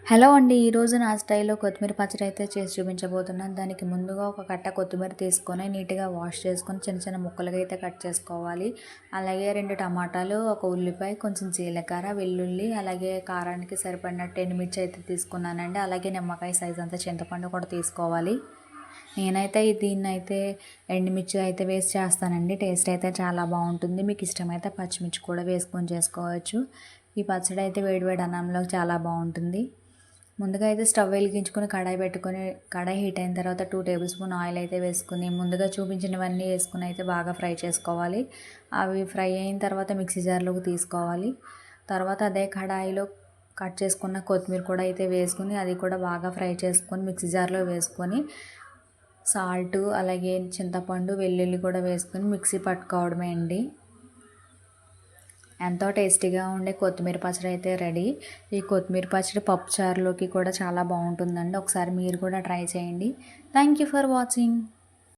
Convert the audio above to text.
Hello అండి. ఈరోజు నా స్టైల్‌లో కొత్తిమీర పచ్చడి అయితే చేసి చూపించబోతున్నాను. దానికి ముందుగా ఒక కట్ట కొత్తిమీర తీసుకొని నీట్‌గా వాష్ చేసుకొని చిన్న చిన్న ముక్కలుగా అయితే కట్ చేసుకోవాలి. అలాగే 2 టమాటాలు, ఒక ఉల్లిపాయ, కొంచెం జీలకర్ర, వెల్లుల్లి, అలాగే కారానికి సరిపడినట్టు ఎండుమిర్చి అయితే తీసుకున్నానండి. అలాగే నిమ్మకాయ సైజ్ అంత చింతపండు కూడా తీసుకోవాలి. నేనైతే దీన్నైతే ఎండుమిర్చి అయితే వేసి చేస్తానండి. టేస్ట్ అయితే చాలా బాగుంటుంది. మీకు ఇష్టమైతే పచ్చిమిర్చి కూడా వేసుకొని చేసుకోవచ్చు. ఈ పచ్చడి అయితే వేడి వేడి అన్నంలో చాలా బాగుంటుంది. ముందుగా అయితే స్టవ్ వెలిగించుకొని కడాయి పెట్టుకొని కడాయి హీట్ అయిన తర్వాత 2 టేబుల్ స్పూన్ ఆయిల్ అయితే వేసుకుని ముందుగా చూపించినవన్నీ వేసుకుని అయితే బాగా ఫ్రై చేసుకోవాలి. అవి ఫ్రై అయిన తర్వాత మిక్సీ జార్లోకి తీసుకోవాలి. తర్వాత అదే కడాయిలో కట్ చేసుకున్న కొత్తిమీర కూడా అయితే వేసుకుని అది కూడా బాగా ఫ్రై చేసుకొని మిక్సీ జార్లో వేసుకొని సాల్ట్ అలాగే చింతపండు వెల్లుల్లి కూడా వేసుకొని మిక్సీ పట్టుకోవడమే అండి. ఎంతో టేస్టీగా ఉండే కొత్తిమీర పచ్చడి అయితే రెడీ. ఈ కొత్తిమీర పచ్చడి పప్పుచారులోకి కూడా చాలా బాగుంటుందండి. ఒకసారి మీరు కూడా ట్రై చేయండి. Thank you for watching.